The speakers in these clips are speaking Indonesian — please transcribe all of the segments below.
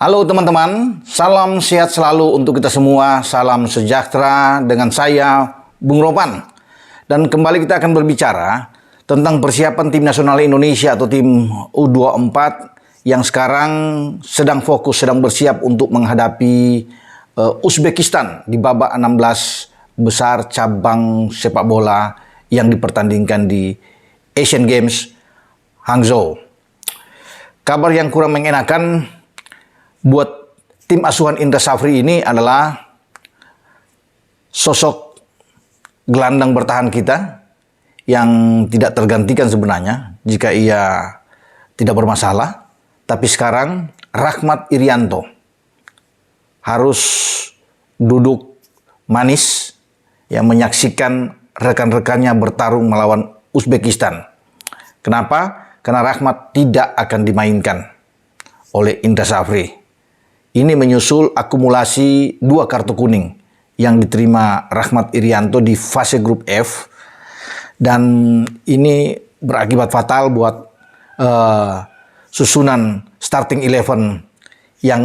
Halo teman-teman, salam sehat selalu untuk kita semua, salam sejahtera dengan saya, Bung Ropan. Dan kembali kita akan berbicara tentang persiapan tim nasional Indonesia atau tim U24 yang sekarang sedang fokus, sedang bersiap untuk menghadapi Uzbekistan di babak 16 besar cabang sepak bola yang dipertandingkan di Asian Games Hangzhou. Kabar yang kurang mengenakan buat tim asuhan Indra Safri ini adalah sosok gelandang bertahan kita yang tidak tergantikan sebenarnya jika ia tidak bermasalah. Tapi sekarang Rahmat Irianto harus duduk manis yang menyaksikan rekan-rekannya bertarung melawan Uzbekistan. Kenapa? Karena Rahmat tidak akan dimainkan oleh Indra Safri. Ini menyusul akumulasi 2 kartu kuning yang diterima Rahmat Irianto di fase grup F. Dan ini berakibat fatal buat susunan starting 11 yang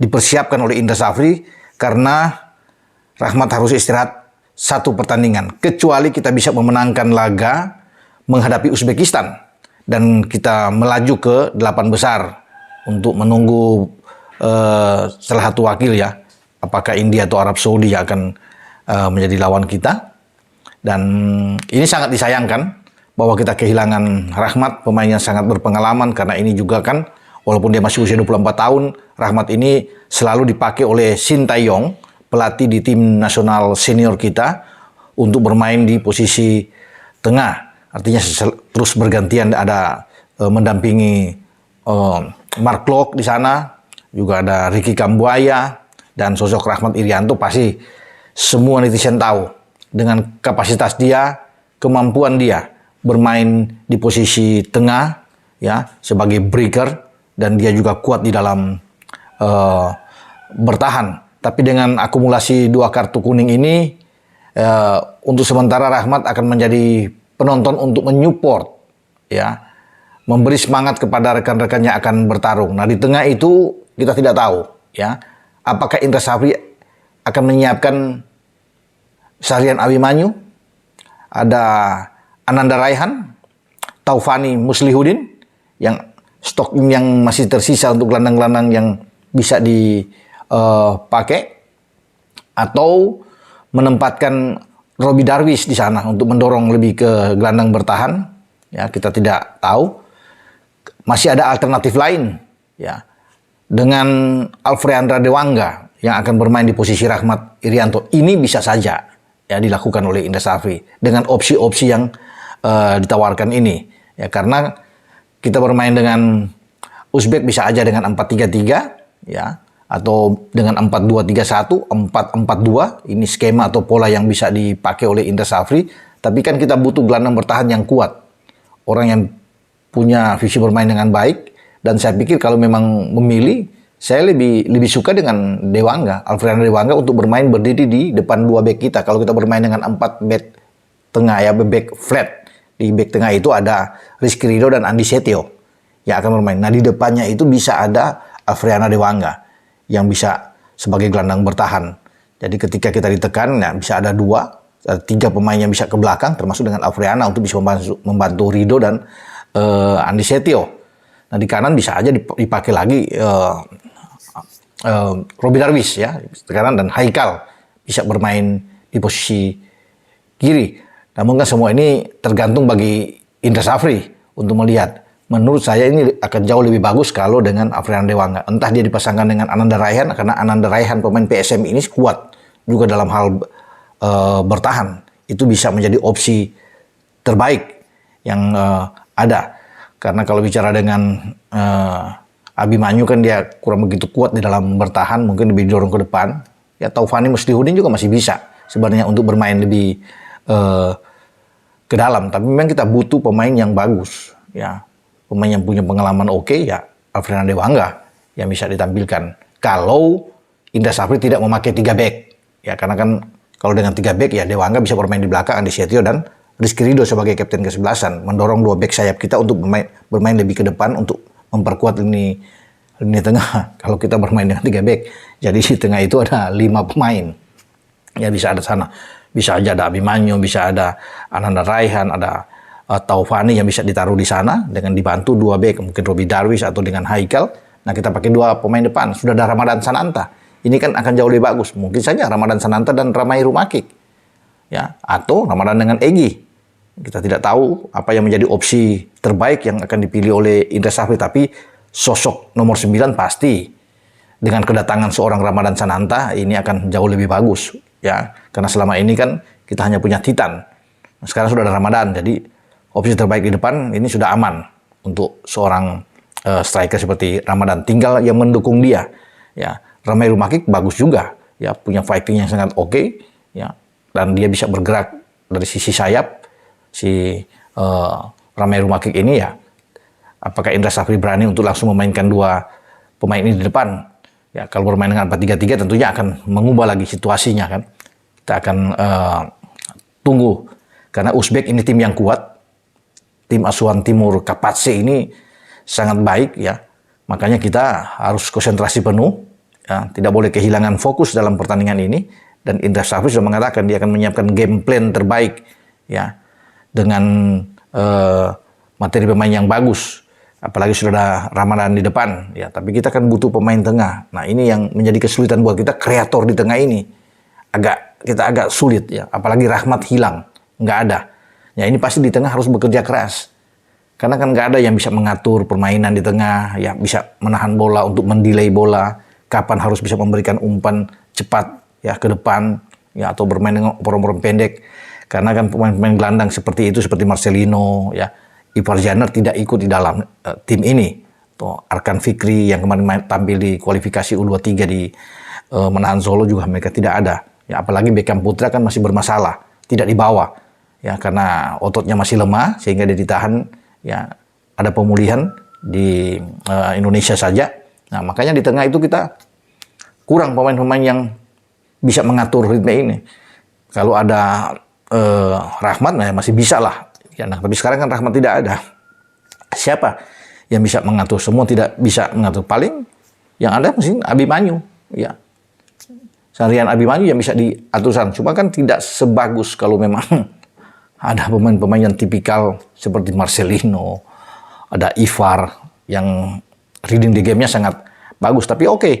dipersiapkan oleh Indra Safri, karena Rahmat harus istirahat 1 pertandingan. Kecuali kita bisa memenangkan laga menghadapi Uzbekistan dan kita melaju ke 8 besar untuk menunggu salah satu wakil ya, apakah India atau Arab Saudi yang akan menjadi lawan kita. Dan ini sangat disayangkan bahwa kita kehilangan Rahmat, pemain yang sangat berpengalaman, karena ini juga kan walaupun dia masih usia 24 tahun, Rahmat ini selalu dipakai oleh Shin Tae-yong, pelatih di tim nasional senior kita, untuk bermain di posisi tengah. Artinya terus bergantian, ada mendampingi Mark Klok di sana, juga ada Ricky Kambuaya, dan sosok Rahmat Irianto pasti semua netizen tahu dengan kapasitas dia, kemampuan dia bermain di posisi tengah ya, sebagai breaker, dan dia juga kuat di dalam bertahan. Tapi dengan akumulasi 2 kartu kuning ini, untuk sementara Rahmat akan menjadi penonton untuk menyupport ya, memberi semangat kepada rekan-rekannya akan bertarung. Nah, di tengah itu kita tidak tahu ya, apakah Indra Safri akan menyiapkan Syahrian Abimanyu, ada Ananda Raihan, Taufani Muslihudin, yang stok yang masih tersisa untuk gelandang-gelandang yang bisa dipakai, atau menempatkan Robi Darwis di sana untuk mendorong lebih ke gelandang bertahan. Ya, kita tidak tahu. Masih ada alternatif lain ya, dengan Alfreandra Dewangga yang akan bermain di posisi Rahmat Irianto. Ini bisa saja ya dilakukan oleh Indra Safri dengan opsi-opsi yang ditawarkan ini ya, karena kita bermain dengan Uzbek bisa aja dengan 4-3-3 ya, atau dengan 4-2-3-1, 4-4-2. Ini skema atau pola yang bisa dipakai oleh Indra Safri. Tapi kan kita butuh gelandang bertahan yang kuat, orang yang punya visi bermain dengan baik. Dan saya pikir kalau memang memilih, saya lebih suka dengan Dewangga, Alfreandra Dewangga, untuk bermain berdiri di depan 2 bek kita. Kalau kita bermain dengan 4 bek tengah ya, bek flat, di bek tengah itu ada Rizky Ridho dan Andi Setio yang akan bermain. Nah, di depannya itu bisa ada Alfreandra Dewangga yang bisa sebagai gelandang bertahan. Jadi ketika kita ditekan, ya bisa ada 3 pemain yang bisa ke belakang, termasuk dengan Alfreandra untuk bisa membantu Ridho dan Andi Setio. Nah, di kanan bisa aja dipakai lagi Robi Darwis ya, sekarang, dan Haikal bisa bermain di posisi kiri. Namun kan semua ini tergantung bagi Indra Safri untuk melihat. Menurut saya ini akan jauh lebih bagus kalau dengan Alfreandra Dewangga. Entah dia dipasangkan dengan Ananda Raihan, karena Ananda Raihan pemain PSM ini kuat juga dalam hal bertahan. Itu bisa menjadi opsi terbaik yang ada. Karena kalau bicara dengan Abimanyu kan dia kurang begitu kuat di dalam bertahan, mungkin lebih dorong ke depan. Ya, Taufani Muslihudin juga masih bisa sebenarnya untuk bermain lebih ke dalam. Tapi memang kita butuh pemain yang bagus ya, pemain yang punya pengalaman oke ya, Alfreandra Dewangga yang bisa ditampilkan. Kalau Indra Safri tidak memakai 3 bek ya, karena kan kalau dengan 3 bek ya Dewangga bisa bermain di belakang, Andi Setio dan Rizky Ridho sebagai kapten ke-11, mendorong 2 bek sayap kita untuk bermain lebih ke depan untuk memperkuat lini lini tengah. Kalau kita bermain dengan 3 back, jadi di tengah itu ada 5 pemain. Ya bisa ada sana, bisa aja ada Abimanyu, bisa ada Ananda Raihan, ada Taufani yang bisa ditaruh di sana dengan dibantu 2 back, mungkin Robi Darwish atau dengan Haikal. Nah kita pakai 2 pemain depan, sudah ada Ramadan Sananta. Ini kan akan jauh lebih bagus. Mungkin saja Ramadan Sananta dan Ramai Rumakik. Ya, atau Ramadan dengan Egy. Kita tidak tahu apa yang menjadi opsi terbaik yang akan dipilih oleh Indra Safri, tapi sosok nomor 9 pasti dengan kedatangan seorang Ramadan Sananta ini akan jauh lebih bagus ya. Karena selama ini kan kita hanya punya Titan. Sekarang sudah ada Ramadan, jadi opsi terbaik di depan ini sudah aman untuk seorang striker seperti Ramadan. Tinggal yang mendukung dia. Ya, Ramai Rumakik bagus juga, ya punya fighting yang sangat oke, ya, dan dia bisa bergerak dari sisi sayap. Si Ramai Rumakik ini ya, apakah Indra Safri berani untuk langsung memainkan 2 pemain ini di depan? Ya, kalau bermain dengan 4-3-3 tentunya akan mengubah lagi situasinya kan. Kita akan tunggu karena Uzbek ini tim yang kuat. Tim asuhan Timur Kapatse ini sangat baik ya. Makanya kita harus konsentrasi penuh ya, tidak boleh kehilangan fokus dalam pertandingan ini, dan Indra Safri sudah mengatakan dia akan menyiapkan game plan terbaik ya dengan materi pemain yang bagus. Apalagi sudah ada Ramadan di depan ya, tapi kita kan butuh pemain tengah. Nah, ini yang menjadi kesulitan buat kita, kreator di tengah ini. Kita agak sulit ya, apalagi Rahmat hilang, nggak ada. Ya ini pasti di tengah harus bekerja keras. Karena kan nggak ada yang bisa mengatur permainan di tengah, ya bisa menahan bola untuk mendelay bola, kapan harus bisa memberikan umpan cepat ya ke depan, ya atau bermain dengan umpan pendek. Karena kan pemain-pemain gelandang seperti itu, seperti Marcelino, ya Ivar Janer tidak ikut di dalam tim ini. Tuh, Arkan Fikri yang kemarin tampil di kualifikasi U23 di Menahan Solo juga mereka tidak ada. Ya, apalagi Beckham Putra kan masih bermasalah, tidak dibawa. Ya, karena ototnya masih lemah sehingga dia ditahan. Ya, ada pemulihan di Indonesia saja. Nah, makanya di tengah itu kita kurang pemain-pemain yang bisa mengatur ritme ini. Kalau ada Rahmat, nah masih bisa lah. Ya, nah, tapi sekarang kan Rahmat tidak ada. Siapa yang bisa mengatur? Semua tidak bisa mengatur. Paling yang ada mungkin Abimanyu. Ya. Sarian Abimanyu yang bisa diaturkan. Cuma kan tidak sebagus kalau memang ada pemain-pemain yang tipikal seperti Marcelino, ada Ivar yang reading the game-nya sangat bagus. Tapi oke,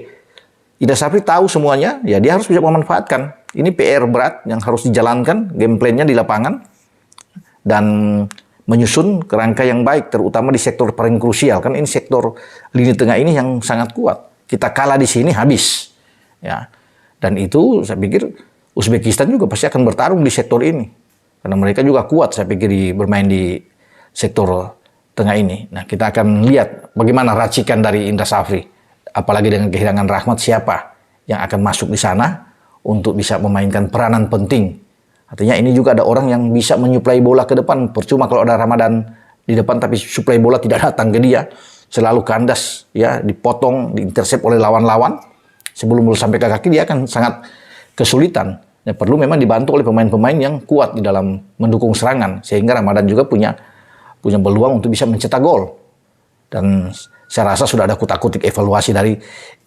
Indra Safri tahu semuanya, ya dia harus bisa memanfaatkan. Ini PR berat yang harus dijalankan, game plan-nya di lapangan. Dan menyusun kerangka yang baik, terutama di sektor paling krusial. Kan ini sektor lini tengah ini yang sangat kuat. Kita kalah di sini habis. Ya. Dan itu saya pikir Uzbekistan juga pasti akan bertarung di sektor ini. Karena mereka juga kuat saya pikir bermain di sektor tengah ini. Nah kita akan lihat bagaimana racikan dari Indra Safri. Apalagi dengan kehilangan Rahmat, siapa yang akan masuk di sana untuk bisa memainkan peranan penting. Artinya ini juga ada orang yang bisa menyuplai bola ke depan. Percuma kalau ada Ramadan di depan tapi suplai bola tidak datang ke dia. Selalu kandas, ya dipotong, diintersep oleh lawan-lawan. Sebelum bola sampai ke kaki dia akan sangat kesulitan. Ya, perlu memang dibantu oleh pemain-pemain yang kuat di dalam mendukung serangan. Sehingga Ramadan juga punya peluang untuk bisa mencetak gol. Dan saya rasa sudah ada kutak-kutik evaluasi dari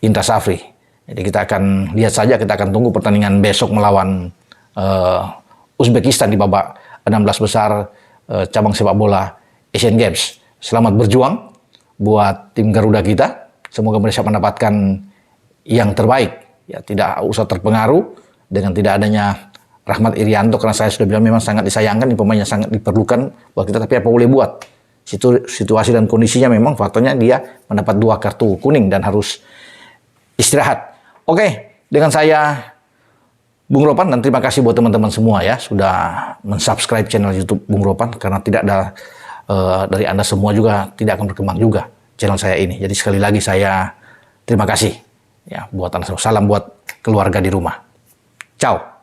Indra Safri. Jadi kita akan lihat saja, kita akan tunggu pertandingan besok melawan Uzbekistan di babak 16 besar cabang sepak bola Asian Games. Selamat berjuang buat tim Garuda kita. Semoga mereka mendapatkan yang terbaik. Ya, tidak usah terpengaruh dengan tidak adanya Rahmat Irianto, karena saya sudah bilang memang sangat disayangkan, ini pemainnya sangat diperlukan buat kita, tapi apa boleh buat. Situasi dan kondisinya memang faktanya dia mendapat 2 kartu kuning dan harus istirahat. Oke, dengan saya Bung Ropan, dan terima kasih buat teman-teman semua ya sudah mensubscribe channel YouTube Bung Ropan, karena tidak ada dari Anda semua juga tidak akan berkembang juga channel saya ini. Jadi sekali lagi saya terima kasih ya buat Anda semua. Salam buat keluarga di rumah. Ciao.